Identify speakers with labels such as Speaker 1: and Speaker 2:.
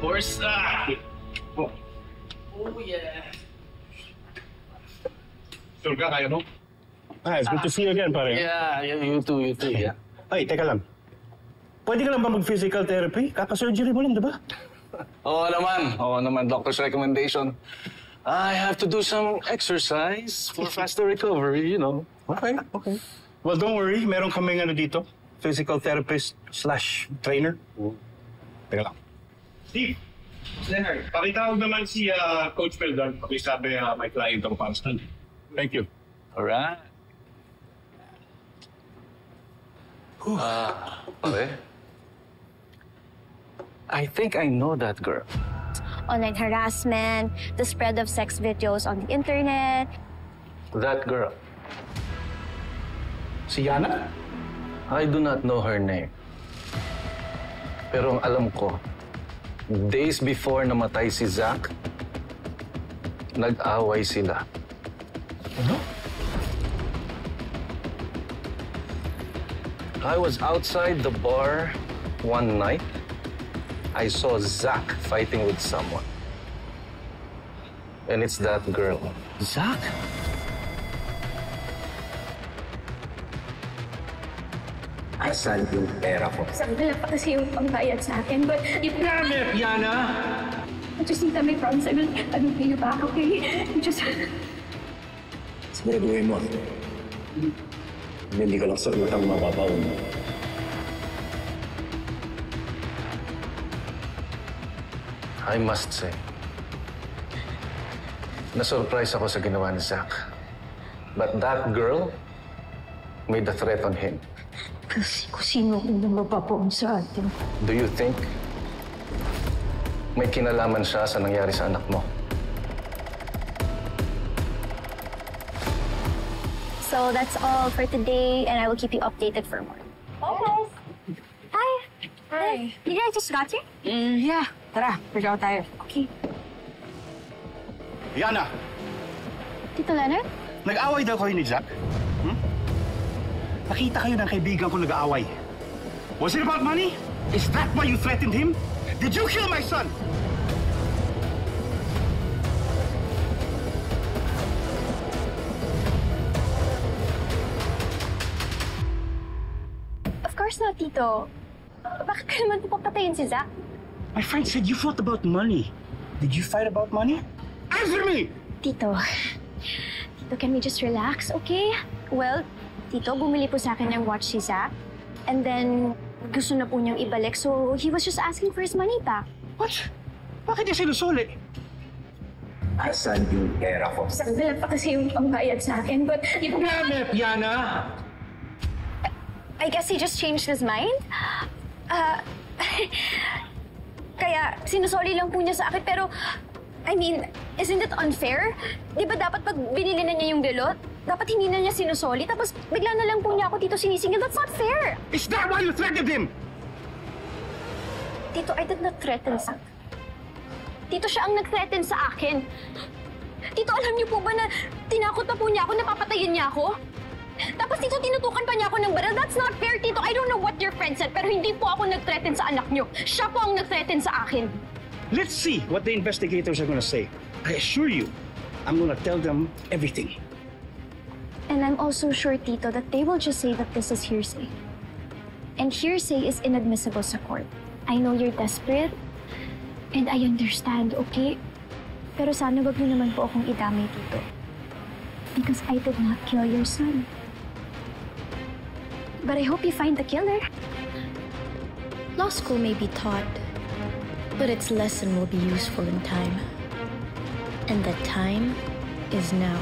Speaker 1: course. Oh. Oh, yeah.
Speaker 2: Sure ka, kaya mo?
Speaker 3: It's good to see you again, pare.
Speaker 1: Yeah, you too, yeah.
Speaker 3: Ay, teka lang. Pwede ka lang ba mag-physical therapy? Kaka-surgery mo lang, di ba?
Speaker 1: Oo naman, doctor's recommendation. I have to do some exercise for faster recovery, you know.
Speaker 3: Okay. Well, don't worry. Meron kaming dito. Physical therapist / trainer. Teka lang.
Speaker 2: Steve! Leonard, pakitawag naman si Coach Meldon. Pakisabi may client ako para sa kanya.
Speaker 3: Thank you.
Speaker 1: Alright. Okay. I think I know that girl.
Speaker 4: Online harassment, the spread of sex videos on the internet.
Speaker 1: That girl.
Speaker 3: Si Yana?
Speaker 1: I do not know her name. Pero ang alam ko, days before namatay si Zach, nag-away sila.
Speaker 3: Ano?
Speaker 1: I was outside the bar one night. I saw Zach fighting with someone. And it's that girl.
Speaker 3: Zach?
Speaker 5: Asan yung pera ko?
Speaker 6: Sabi pa kasi yung pambayad sa akin, but...
Speaker 3: Damn it, Yana!
Speaker 6: I just need to make promise. I will pay you back, okay? Just...
Speaker 5: Siguraduhin mo. Hindi ka lang sa utang mababaw mo.
Speaker 1: I must say, na-surprise ako sa ginawa ni Zach. But that girl made a threat on him.
Speaker 6: Kasi kung sino kung mapapaon sa atin.
Speaker 1: Do you think may kinalaman siya sa nangyari sa anak mo?
Speaker 4: So that's all for today, and I will keep you updated for more. Okay. Hi.
Speaker 6: Hi.
Speaker 4: You guys just got here?
Speaker 6: Yeah. Tara, pigaw tayo.
Speaker 4: Okay.
Speaker 3: Yana,
Speaker 4: Tito Leonard?
Speaker 3: nag-away daw kayo ni Zach? Nakita kayo ng kaibigan ko nag-aaway. Was it about money? Is that why you threatened him? Did you kill my son?
Speaker 4: Of course not, Tito. Bakit ka naman papatayin si Zach?
Speaker 3: My friend said you fought about money. Did you fight about money? Answer me!
Speaker 4: Tito, can we just relax, okay? Well, Tito, bumili po sa akin ng watch si Zach. And then, gusto na po niyang ibalik. So, he was just asking for his money back.
Speaker 3: What? Bakit niya sinusuli?
Speaker 5: Asan yung pera ko?
Speaker 6: Sabi pa kasi yung pambayad sa akin, but...
Speaker 3: Damn it, Yana!
Speaker 4: I guess he just changed his mind. Kaya sinusoli lang po niya sa akin, pero I mean, isn't it unfair? Di ba dapat pag binili na niya yung galot, dapat hindi na niya sinusoli, tapos bigla na lang po niya ako dito sinisingil? That's not fair!
Speaker 3: Is that why you threatened him?
Speaker 4: Tito, I did not threaten Zach. Tito, siya ang nag-threaten sa akin. Tito, alam niyo po ba na tinakot na po niya ako, napapatayin niya ako? Tapos Tito, tinutukan pa niya ako ng baril. That's not fair, Tito. I don't know what your friend said, pero hindi po ako nag-threaten sa anak niyo. Siya po ang nag-threaten sa akin.
Speaker 3: Let's see what the investigators are gonna say. I assure you, I'm gonna tell them everything.
Speaker 4: And I'm also sure, Tito, that they will just say that this is hearsay. And hearsay is inadmissible sa court. I know you're desperate, and I understand, okay? Pero sana wag niyo naman po akong idamay, Tito. Because I did not kill your son. But I hope you find the killer.
Speaker 7: Law school may be taught, but its lesson will be useful in time. And that time is now.